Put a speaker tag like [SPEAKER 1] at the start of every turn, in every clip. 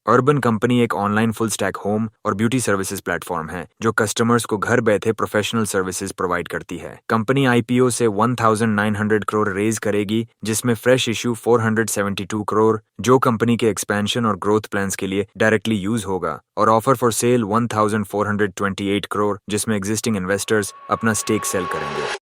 [SPEAKER 1] Urban company एक online full stack home और beauty services platform है जो कस्टमर्स को घर बैठे प्रोफेशनल सर्विसेज प्रोवाइड करती है। कंपनी आईपीओ से 1900 करोड़ रेज करेगी, जिसमें फ्रेश इशू 472 करोड़ जो कंपनी के एक्सपेंशन और ग्रोथ प्लान्स के लिए डायरेक्टली यूज होगा, और ऑफर फॉर सेल 1428 करोड़ जिसमें एग्जिस्टिंग इन्वेस्टर्स अपना स्टेक सेल करेंगे।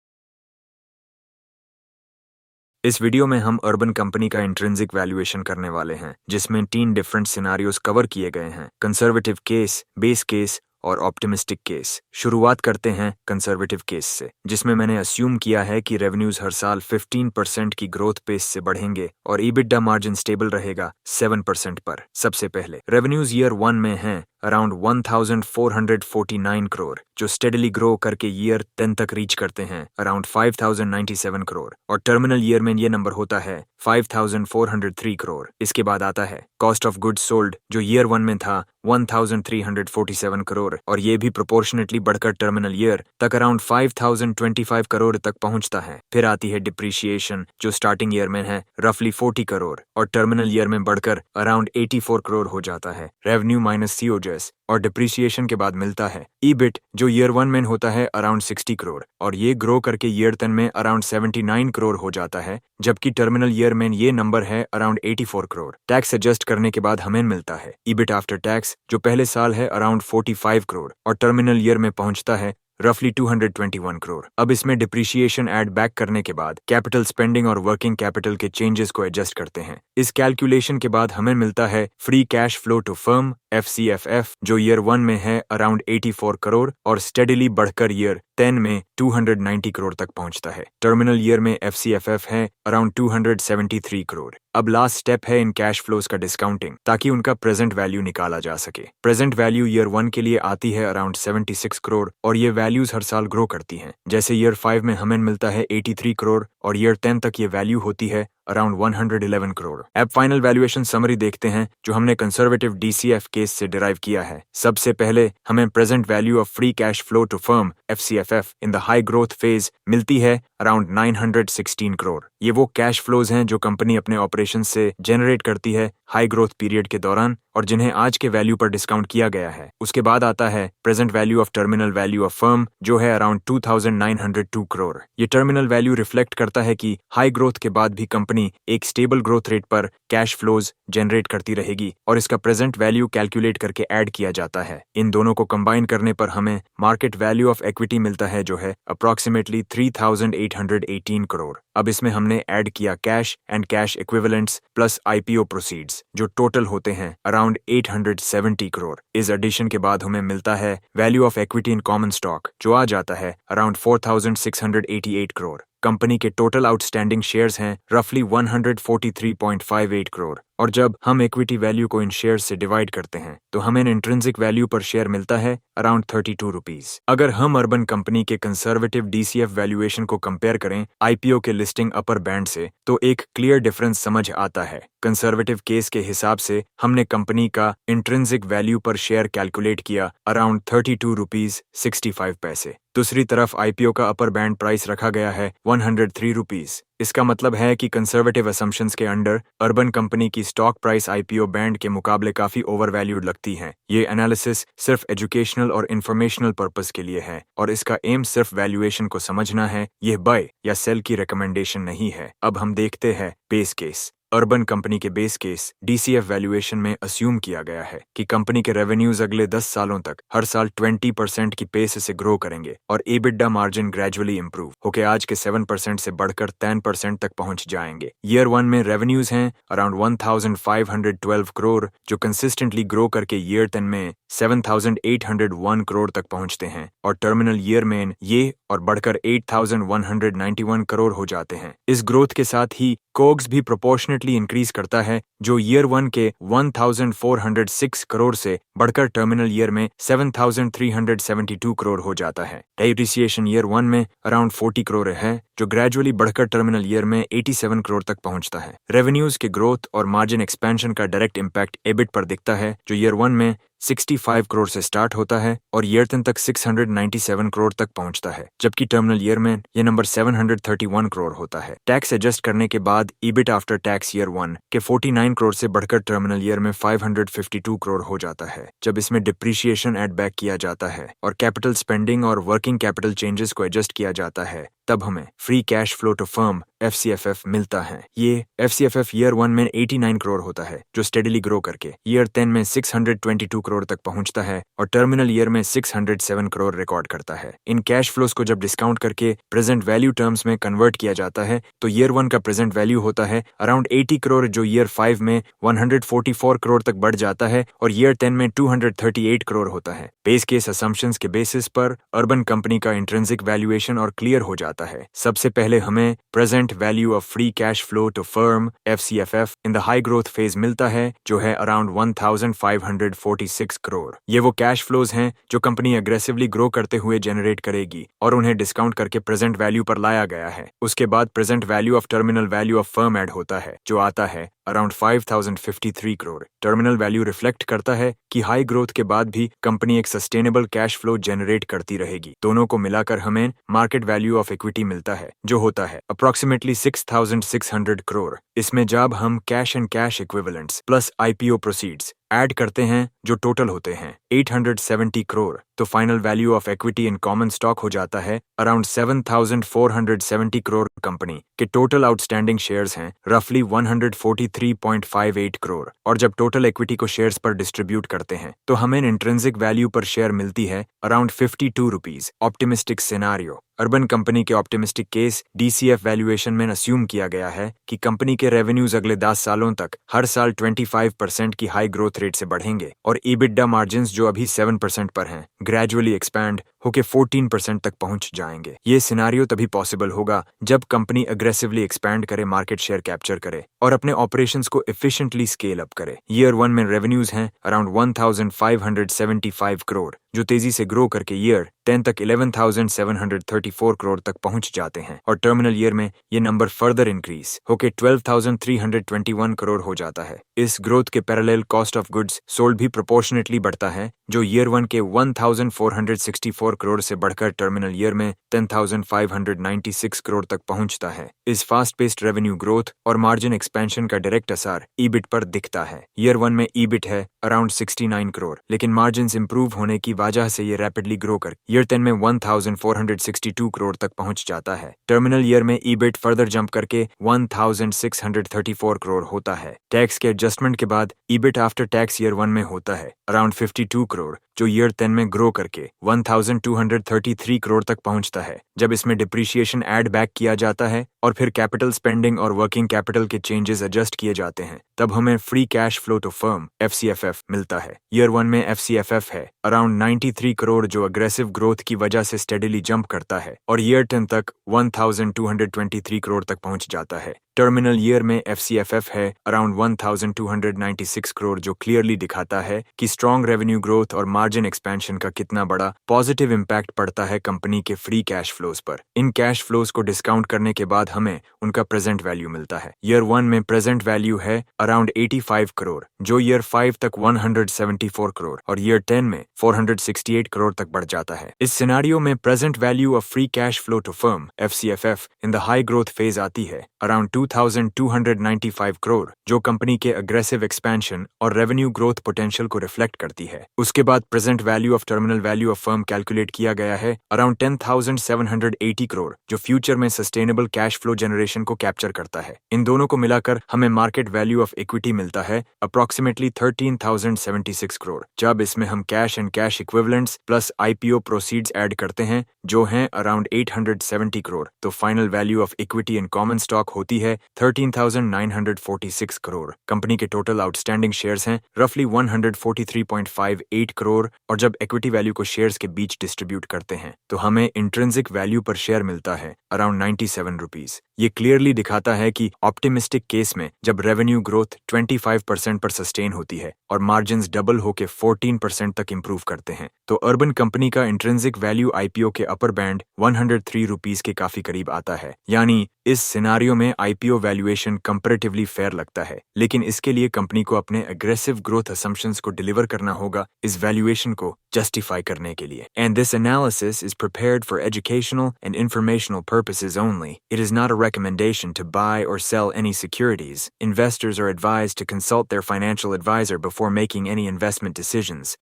[SPEAKER 1] इस वीडियो में हम अर्बन कंपनी का इंट्रिंसिक वैल्यूएशन करने वाले हैं, जिसमें 3 डिफरेंट सिनारियोज कवर किए गए हैं: कंजर्वेटिव केस, बेस केस और ऑप्टिमिस्टिक केस। शुरुआत करते हैं कंजर्वेटिव केस से, जिसमें मैंने अस्यूम किया है कि रेवेन्यूज हर साल 15% की ग्रोथ पेस से बढ़ेंगे और ईबिटडा मार्जिन स्टेबल रहेगा 7% पर। सबसे पहले रेवेन्यूज ईयर 1 में हैं अराउंड 1449 करोड़, जो स्टेडली ग्रो करके ईयर 10 तक रीच करते हैं अराउंड 5097 करोड़, और टर्मिनल ईयर में ये नंबर होता है 5403 करोड़। इसके बाद आता है कॉस्ट ऑफ गुड्स सोल्ड, जो ईयर 1 में था 1347 करोड़, और ये भी प्रोपोर्शनेटली बढ़कर टर्मिनल ईयर तक अराउंड 5025 करोड़ तक पहुंचता है। फिर आती है डिप्रिशिएशन, जो स्टार्टिंग ईयर में है रफली 40 करोड़ और टर्मिनल ईयर में बढ़कर अराउंड 84 करोड़ हो जाता है। रेवेन्यू माइनस सीओजेस और डिप्रिशिएशन के बाद मिलता है ईबिट, जो ईयर 1 में होता है अराउंड 60 करोड़ और ये ग्रो करके ईयर 10 में अराउंड 79 करोड़ हो जाता है, जबकि टर्मिनल ईयर में ये नंबर है अराउंड 84 करोड़। टैक्स एडजस्ट करने के बाद हमें मिलता है ईबिट आफ्टर टैक्स, जो पहले साल है अराउंड 45 करोड़ और टर्मिनल ईयर में पहुंचता है रफली 221 करोड़। अब इसमें डिप्रिशिएशन ऐड बैक करने के बाद कैपिटल स्पेंडिंग और वर्किंग कैपिटल के चेंजेस को एडजस्ट करते हैं। इस कैलकुलेशन के बाद हमें मिलता है free cash flow to firm FCFF, जो ईयर 1 में है अराउंड 84 करोड़ और स्टेडली बढ़कर ईयर 10 में 290 करोड़ तक पहुंचता है। टर्मिनल ईयर में FCFF है अराउंड 273 करोड़। अब लास्ट स्टेप है इन कैश फ्लोज का डिस्काउंटिंग, ताकि उनका प्रेजेंट वैल्यू निकाला जा सके। प्रेजेंट वैल्यू ईयर 1 के लिए आती है अराउंड 76 करोड़ और ये वैल्यूज हर साल ग्रो करती हैं। जैसे ईयर 5 में हमें मिलता है 83 करोड़ और ईयर 10 तक ये वैल्यू होती है अराउंड 111 करोड़। अब फाइनल वैल्यूएशन समरी देखते हैं, जो हमने कंजर्वेटिव DCF केस से डिराइव किया है। सबसे पहले हमें present value of free cash flow to firm FCFF in the high growth phase मिलती है अराउंड 916 करोड़। ये वो कैश फ्लोज हैं जो कंपनी अपने ऑपरेशन से जनरेट करती है हाई ग्रोथ पीरियड के दौरान और जिन्हें आज के वैल्यू पर डिस्काउंट किया गया है। उसके बाद आता है present value of terminal value of firm, जो है अराउंड 2902 करोड़। ये टर्मिनल वैल्यू रिफ्लेक्ट करता है कि हाई ग्रोथ के बाद भी कंपनी एक स्टेबल ग्रोथ रेट पर कैश फ्लोज जनरेट करती रहेगी और इसका प्रेजेंट वैल्यू कैलकुलेट करके ऐड किया जाता है। इन दोनों को कंबाइन करने पर हमें मार्केट वैल्यू ऑफ इक्विटी मिलता है, जो है अप्रॉक्सीमेटली 3818 करोड़। अब इसमें हमने ऐड किया cash and cash equivalents plus IPO proceeds, जो टोटल होते हैं अराउंड 870 करोड़। इस एडिशन के बाद हमें मिलता है value of equity in common stock, जो आ जाता है अराउंड 4688 करोड़। कंपनी के टोटल आउटस्टैंडिंग शेयर्स हैं रफली 143.58 करोड़, और जब हम इक्विटी वैल्यू को इन शेयर्स से डिवाइड करते हैं तो हमें इंट्रिंसिक वैल्यू पर शेयर मिलता है अराउंड 32 रुपीज। अगर हम अर्बन कंपनी के कंजर्वेटिव DCF वैल्यूएशन को कंपेयर करें IPO के लिस्टिंग अपर बैंड से, तो एक क्लियर डिफरेंस समझ आता है। कंजर्वेटिव केस के हिसाब से हमने कंपनी का इंट्रिंसिक वैल्यू पर शेयर कैलकुलेट किया अराउंड 32 रुपीज 65 पैसे। दूसरी तरफ IPO का अपर बैंड प्राइस रखा गया है 103 रुपीज। इसका मतलब है कि कंजर्वेटिव असम्पशंस के अंडर अर्बन कंपनी की स्टॉक प्राइस IPO बैंड के मुकाबले काफी ओवरवैल्यूड लगती है। ये एनालिसिस सिर्फ एजुकेशनल और इन्फॉर्मेशनल पर्पस के लिए है और इसका एम सिर्फ वैल्यूएशन को समझना है। यह बाय या सेल की रिकमेंडेशन नहीं है। अब हम देखते हैं बेस केस। अर्बन कंपनी के बेस केस DCF वैल्यूएशन में अस्यूम किया गया है कि कंपनी के रेवेन्यूज अगले 10 सालों तक हर साल 20% की पेस से ग्रो करेंगे और EBITDA मार्जिन ग्रेजुअली इंप्रूव होकर आज के 7% से बढ़कर 10% तक पहुंच जाएंगे। ईयर 1 में रेवेन्यूज हैं अराउंड 1512 करोड़, जो कंसिस्टेंटली ग्रो करके ईयर 10 में 7801 करोड़ तक पहुंचते हैं और टर्मिनल ईयर में ये और बढ़कर 8191 करोड़ हो जाते हैं। इस ग्रोथ के साथ ही कोग्स भी प्रोपोर्शनेटली इंक्रीज करता है, जो ईयर 1 के 1406 करोड़ से बढ़कर टर्मिनल ईयर में 7372 करोड़ हो जाता है। डेप्रिसिएशन ईयर 1 में अराउंड 40 करोड़ है, जो ग्रेजुअली बढ़कर टर्मिनल ईयर में 87 करोड़ तक पहुंचता है। रेवेन्यूज के ग्रोथ और मार्जिन एक्सपेंशन का डायरेक्ट इम्पैक्ट EBIT पर दिखता है, जो ईयर 1 में 65 करोड़ से स्टार्ट होता है और ईयर 10 तक 697 करोड़ तक पहुंचता है, जबकि टर्मिनल ईयर में ये नंबर 731 करोड़ होता है। टैक्स एडजस्ट करने के बाद ईबिट आफ्टर टैक्स ईयर 1 के 49 करोड़ से बढ़कर टर्मिनल ईयर में 552 करोड़ हो जाता है। जब इसमें डिप्रिशिएशन एड बैक किया जाता है और कैपिटल स्पेंडिंग और वर्किंग कैपिटल चेंजेस को एडजस्ट किया जाता है, तब हमें free cash flow to firm FCFF मिलता है। ये FCFF ईयर 1 में 89 करोड़ होता है, जो स्टेडीली ग्रो करके ईयर 10 में 622 करोड़ तक पहुंचता है और टर्मिनल ईयर में 607 करोड़ रिकॉर्ड करता है। इन कैश फ्लोज को जब डिस्काउंट करके प्रेजेंट वैल्यू टर्म्स में कन्वर्ट किया जाता है तो ईयर 1 का प्रेजेंट वैल्यू होता है अराउंड 80 करोड़, जो ईयर 5 में 144 करोड़ तक बढ़ जाता है और ईयर 10 में 238 करोड़ होता है। बेस केस असम्पशंस के बेसिस पर अर्बन कंपनी का इंट्रिंसिक वैल्यूएशन और क्लियर हो जाता है। सबसे पहले हमें present value of free cash flow to firm FCFF in the high growth phase मिलता है, जो है अराउंड 1546 करोड़। ये वो कैश फ्लोज हैं जो कंपनी अग्रेसिवली ग्रो करते हुए जनरेट करेगी और उन्हें डिस्काउंट करके प्रेजेंट वैल्यू पर लाया गया है। उसके बाद present value of terminal value of firm add होता है, जो आता है around 5053 crore. Terminal value reflect करता है कि हाई ग्रोथ के बाद भी कंपनी एक सस्टेनेबल कैश फ्लो जनरेट करती रहेगी। दोनों को मिलाकर हमें मार्केट वैल्यू ऑफ इक्विटी मिलता है, जो होता है अप्रोक्सीमेटली 6600 करोड़। इसमें जब हम cash and cash equivalents plus IPO proceeds add करते हैं, जो टोटल होते हैं 870 करोड़, तो final value of equity in common stock हो जाता है अराउंड 7470 करोड़। कंपनी के टोटल आउटस्टैंडिंग शेयर्स हैं रफली 143.58 करोड़, और जब टोटल इक्विटी को शेयर्स पर डिस्ट्रीब्यूट करते हैं तो हमें इंट्रिंसिक वैल्यू पर शेयर मिलती है around 52 rupees. Optimistic scenario, urban company के ऑप्टिमिस्टिक केस DCF वैल्यूएशन में अस्यूम किया गया है कि कंपनी के रेवेन्यूज अगले 10 सालों तक हर साल 25% की हाई ग्रोथ रेट से बढ़ेंगे और EBITDA मार्जिन्स, जो अभी 7% पर हैं, ग्रेजुअली एक्सपैंड होके 14% तक पहुंच जाएंगे। ये सिनारियो तभी पॉसिबल होगा जब कंपनी अग्रेसिवली एक्सपैंड करे, मार्केट शेयर कैप्चर करे और अपने ऑपरेशंस को एफिशिएंटली स्केल अप करे। ईयर 1 में रेवेन्यूज हैं अराउंड 1575 करोड़, जो तेजी से ग्रो करके ईयर 10 तक 11,734 करोड़ तक पहुंच जाते हैं और टर्मिनल ईयर में ये नंबर फर्दर इंक्रीज होके 12,321 करोड़ हो जाता है। इस ग्रोथ के parallel cost of goods sold भी प्रोपोर्शनेटली बढ़ता है, जो ईयर 1 के 1,464 करोड़ से बढ़कर टर्मिनल ईयर में 10,596 करोड़ तक पहुंचता है। इस फास्ट पेस्ड रेवेन्यू ग्रोथ और मार्जिन एक्सपेंशन का डायरेक्ट असर ईबिट पर दिखता है। ईयर 1 में ईबिट है अराउंड 69 करोड़, लेकिन मार्जिन्स इंप्रूव होने की वजह से ये रैपिडली ग्रो कर ईयर 10 में 1,462 करोड़ तक पहुंच जाता है। टर्मिनल ईयर में ईबिट फर्दर जंप करके 1,634 करोड़ होता है। टैक्स के एडजस्टमेंट के बाद ईबिट आफ्टर टैक्स ईयर 1 में होता है अराउंड 52 करोड़, जो ईयर 10 में ग्रो करके 1,233 करोड़ तक पहुंचता है। जब इसमें डिप्रिशिएशन ऐड बैक किया जाता है और फिर कैपिटल स्पेंडिंग और वर्किंग कैपिटल के चेंजेस एडजस्ट किए जाते हैं, तब हमें free cash flow to firm FCFF मिलता है। ईयर 1 में FCFF है अराउंड 93 करोड़, जो अग्रेसिव ग्रोथ की वजह से स्टेडीली जंप करता है और ईयर 10 तक 1,223 करोड़ तक पहुंच जाता है। टर्मिनल ईयर में FCFF है अराउंड 1,296 करोड़, जो क्लियरली दिखाता है कि स्ट्रॉन्ग रेवेन्यू ग्रोथ और मार्जिन एक्सपेंशन का कितना बड़ा पॉजिटिव इम्पैक्ट पड़ता है कंपनी के फ्री कैश फ्लोज पर। इन कैश फ्लोज को डिस्काउंट करने के बाद हमें उनका प्रेजेंट वैल्यू मिलता है। ईयर 1 में प्रेजेंट वैल्यू है अराउंड 85 करोड़, जो ईयर 5 तक 174 करोड़ और ईयर 10 में 468 करोड़ तक बढ़ जाता है। इस सिनारियो में present value of free cash flow to firm FCFF in the high growth phase आती है अराउंड 2,295 करोड़, जो कंपनी के अग्रेसिव एक्सपेंशन और रेवेन्यू ग्रोथ पोटेंशियल को रिफ्लेक्ट करती है। उसके बाद present value of terminal value of firm calculate किया गया है अराउंड 10,780 करोड़, जो फ्यूचर में सस्टेनेबल कैश फ्लो जनरेशन को कैप्चर करता है। इन दोनों को मिलाकर हमें मार्केट वैल्यू ऑफ इक्विटी मिलता है अप्रोक्सीमेटली 13,076 करोड़। जब इसमें हम cash and cash equivalents plus IPO proceeds add करते हैं, जो हैं अराउंड 870 करोड़, तो final value of equity in common stock होती है 13,946 करोड़। कंपनी के टोटल आउटस्टैंडिंग शेयर्स हैं रफली 143.58 करोड़, और जब इक्विटी वैल्यू को शेयर्स के बीच डिस्ट्रीब्यूट करते हैं तो हमें इंट्रिंसिक वैल्यू पर शेयर मिलता है अराउंड 97 रुपीज। ये क्लियरली दिखाता है कि ऑप्टिमिस्टिक केस में जब रेवेन्यू ग्रोथ 25% पर सस्टेन होती है और मार्जिन्स डबल होके 14% तक इंप्रूव करते हैं, तो अर्बन कंपनी का इंट्रिंसिक वैल्यू IPO के अपर बैंड 103 रुपीज के काफी करीब आता है। यानी इस सिनारियो में आईपीओ वैल्यूएशन कंपैरेटिवली फेयर लगता है, लेकिन इसके लिए कंपनी को अपने एग्रेसिव ग्रोथ असम्पशंस को डिलीवर करना होगा इस वैल्यूएशन को जस्टिफाई करने के लिए। And this analysis is prepared for educational and informational purposes only. It is not a recommendation to buy or sell any securities. Investors are advised to consult their financial advisor before making any investment decisions.